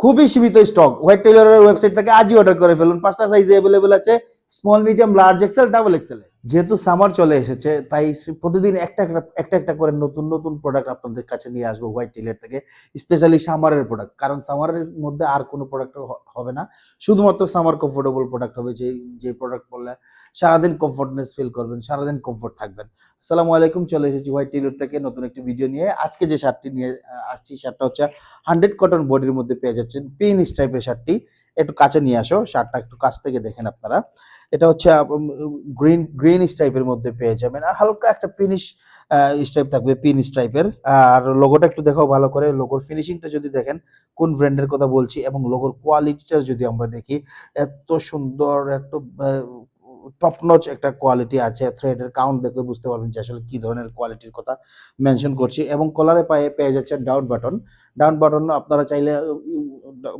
খুবই সীমিত stock. White টেইলরের ওয়েবসাইট থেকে আজই অর্ডার করে ফেলুন। 5টা সাইজে अवेलेबल আছে, small, medium, large, XL, double XL. যেহেতু সামার চলে এসেছে তাই প্রতিদিন একটা করে নতুন প্রোডাক্ট আপনাদের কাছে নিয়ে আসবো হোয়াইট টেইলর থেকে, স্পেশালি সামারের প্রোডাক্ট। কারণ সামারের মধ্যে আর কোনো প্রোডাক্ট হবে না, শুধুমাত্র সামার কমফোর্টেবল প্রোডাক্ট হবে, যে প্রোডাক্ট পরলে সারাদিন কমফোর্টনেস ফিল করবেন, সারাদিন কমফোর্ট থাকবেন। আসসালামু আলাইকুম, চলে এসেছি হোয়াইট টেইলর থেকে নতুন একটি ভিডিও নিয়ে। আজকে যে শার্টটি নিয়ে আসছি, শার্টটা হচ্ছে 100 কটন বডির মধ্যে পেয়ে যাচ্ছেন, পিন স্ট্রাইপের শার্টটি। একটু কাছে নিয়ে আসো, শার্টটা একটু কাছ থেকে দেখেন আপনারা। এটা হচ্ছে গ্রিন স্ট্রাইপের মধ্যে পেয়ে যাবেন, আর হালকা একটা পিনিশ স্ট্রাইপ থাকবে, পিন স্ট্রাইপের। আর লোগোটা একটু দেখাও ভালো করে, লোগোর ফিনিশিংটা যদি দেখেন কোন ব্র্যান্ডের কথা বলছি, এবং লোগোর কোয়ালিটিটা যদি আমরা দেখি, এত সুন্দর, এত টপ নচ একটা কোয়ালিটি আছে। থ্রেডের কাউন্ট দেখলে বুঝতে পারবেন যে আসলে কি ধরনের কোয়ালিটির কথা মেনশন করছি। এবং কলারে পায়ে পেয়ে যাচ্ছেন ডাউন বাটন আপনারা চাইলে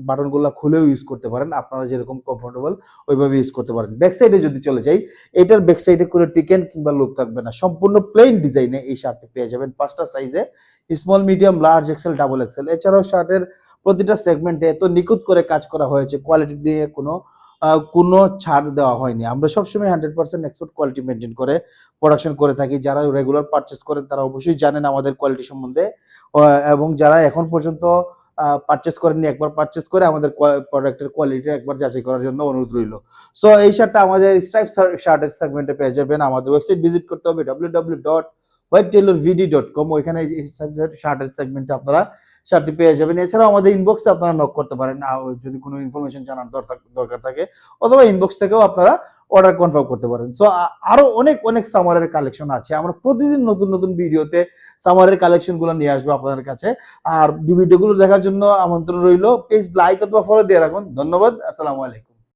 বাটনগুলো খুলেও ইউজ করতে পারেন, আপনারা যেরকম কমফোর্টেবল ওইভাবে ইউজ করতে পারেন। ব্যাক সাইডে যদি চলে যাই, এটার ব্যাক সাইডে কোনো টিকেন কিংবা লুপ থাকবে না, সম্পূর্ণ প্লেন ডিজাইনে এই শার্টটি পেয়ে যাবেন 5টা সাইজে, small, medium, large, XL, double XL. এছাড়াও শার্টের প্রতিটা সেগমেন্টে এত নিখুঁত করে কাজ করা হয়েছে, কোয়ালিটি দিয়ে কোনো ছাড় দেওয়া হয়নি। আমরা সবসময় 100% এক্সপোর্ট কোয়ালিটি মেনটেন করে প্রোডাকশন করে থাকি। যারা রেগুলার পারচেস করেন তারা অবশ্যই জানেন আমাদের কোয়ালিটি সম্বন্ধে, এবং যারা এখন পর্যন্ত পারচেস করেননি, একবার পারচেস করে আমাদের প্রোডাক্টের কোয়ালিটি একবার যাচাই করার জন্য অনুরোধ রইল। সো এই শার্টটা আমাদের স্ট্রাইপ শার্টের সেগমেন্টে পেয়ে যাবেন। আমাদের ওয়েবসাইট ভিজিট করতে হবে www.whitetailorvd.com। ওইখানে শার্টের সেগমেন্টে আপনারা শার্টটি পেয়ে যাবেন। এছাড়াও আমাদের ইনবক্সে আপনারা নক করতে পারেন যদি কোনো ইনফরমেশন জানার দরকার থাকে, অথবা ইনবক্স থেকেও আপনারা অর্ডার কনফার্ম করতে পারেন। সো আরো অনেক সামারের কালেকশন আছে। আমরা প্রতিদিন নতুন ভিডিওতে সামারের কালেকশনগুলো নিয়ে আসবো আপনাদের কাছে। আর ভিডিওগুলো দেখার জন্য আমন্ত্রণ রইল। পেজ লাইক অথবা ফলো দিয়ে রাখুন। ধন্যবাদ। আসসালামু আলাইকুম।